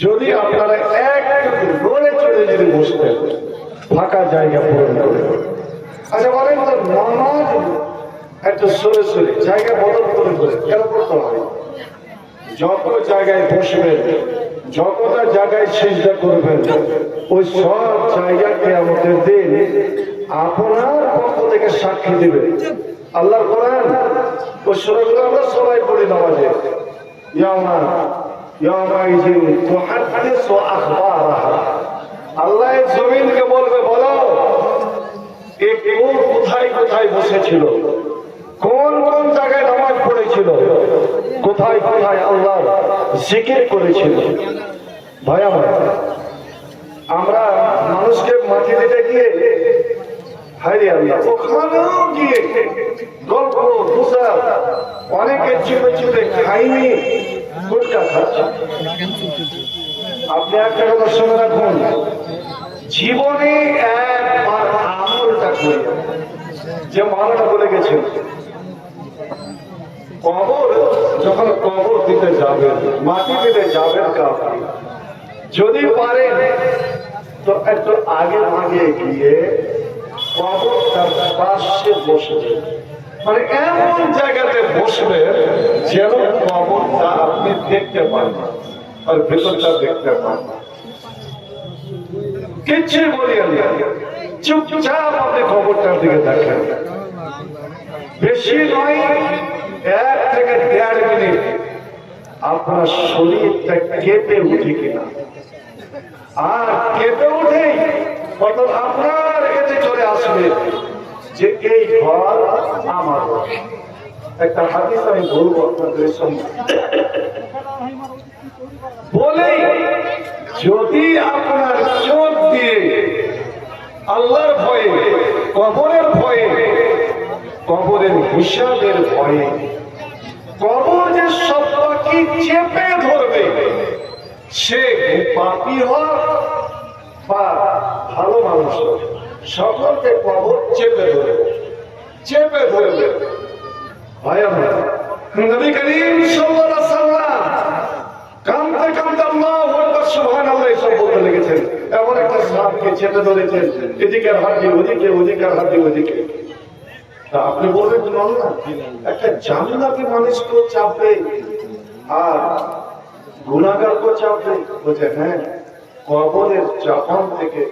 যদি আপনারা একটু নড়ে চড়ে যদি বসতেন, ফাঁকা জায়গা পূরণ করে। আচ্ছা বলেন তো, নামাজ একটু সরে সরে জায়গা বদল করে করে কেন করতে হয়? যত জায়গায় বসবেন, যতটা জায়গায় সিজদা করবেন, ওই সব জায়গাকে আমাদের দিন আপনার পক্ষ থেকে সাক্ষী দেবে। আল্লাহর কোরআন ওই সূরাগুলো আমরা সবাই পড়ি নামাজে। আল্লাহ জমিনকে বলবে, বলো কোথায় কোথায় বসেছিল, কোন কোন জায়গায় নামাজ পড়েছিল, কোথায় কোথায় আল্লাহর জিকির করেছিল। ভাই আমার, আমরা মানুষকে মাটি দিতে গিয়ে হাইরে আল্লাহ ওখানেও গিয়ে গল্প দোষা অনেকে চিপে চিপে খাইনি গুটকা খাচ্ছে। আপনি একটা কথা শুনে রাখুন, জীবনে একবার আমলটা করে যে মানটা বলে গেছে, কবর যখন কবর দিতে যাবেন, মাটি দিতে যাবেন কাউকে, যদি পারেন তো একটু আগে আগে গিয়ে কবরটার পাশে বসবে, মানে এমন জায়গাতে বসবে যেন কবরটা আপনি দেখতে পান আর ভেতরটা দেখতে পান। কিচ্ছু বলিয়েন না, চুপচাপ আপনি কবরটার দিকে দেখেন। বেশি নয়, 1 থেকে 1.5 মিনিট আপনার শরীরটা কেঁপে উঠে কিনা, আর কেঁপে উঠে আপনার এতে চলে আসবে যে এই ঘর আমার। একটা হাদিস আমি বলবো আপনাদের সঙ্গে বলেই, যদি আপনার চোখ দিয়ে আল্লাহর ভয়ে, কবরের ভয়ে, কবরের হিসাবের ভয়ে, কবর যে সবটাকে চেপে ধরবে, সে পাপী হোক বা ভালো মানুষ হোক, সকলকে কবর চেপে ধরবে, চেপে ধরবে। ভাই আমার, নবী করিম সাল্লাল্লাহু আলাইহি ওয়াসাল্লাম কাঁদতে কাঁদতে আল্লাহু আকবার সুবহানাল্লাহ সব বলতে লেগেছেন। এমন একটা সাপকে চেপে ধরেছেন, এদিকের হাড্ডি ওদিকে, ওদিকের হাড্ডি ওদিকে। আপনি বলবেন না, একটা জান্নাতি মানুষকেও চাপবে আর গুনাহগারকেও চাপবে? বলছে হ্যাঁ, কবরের চাপান থেকে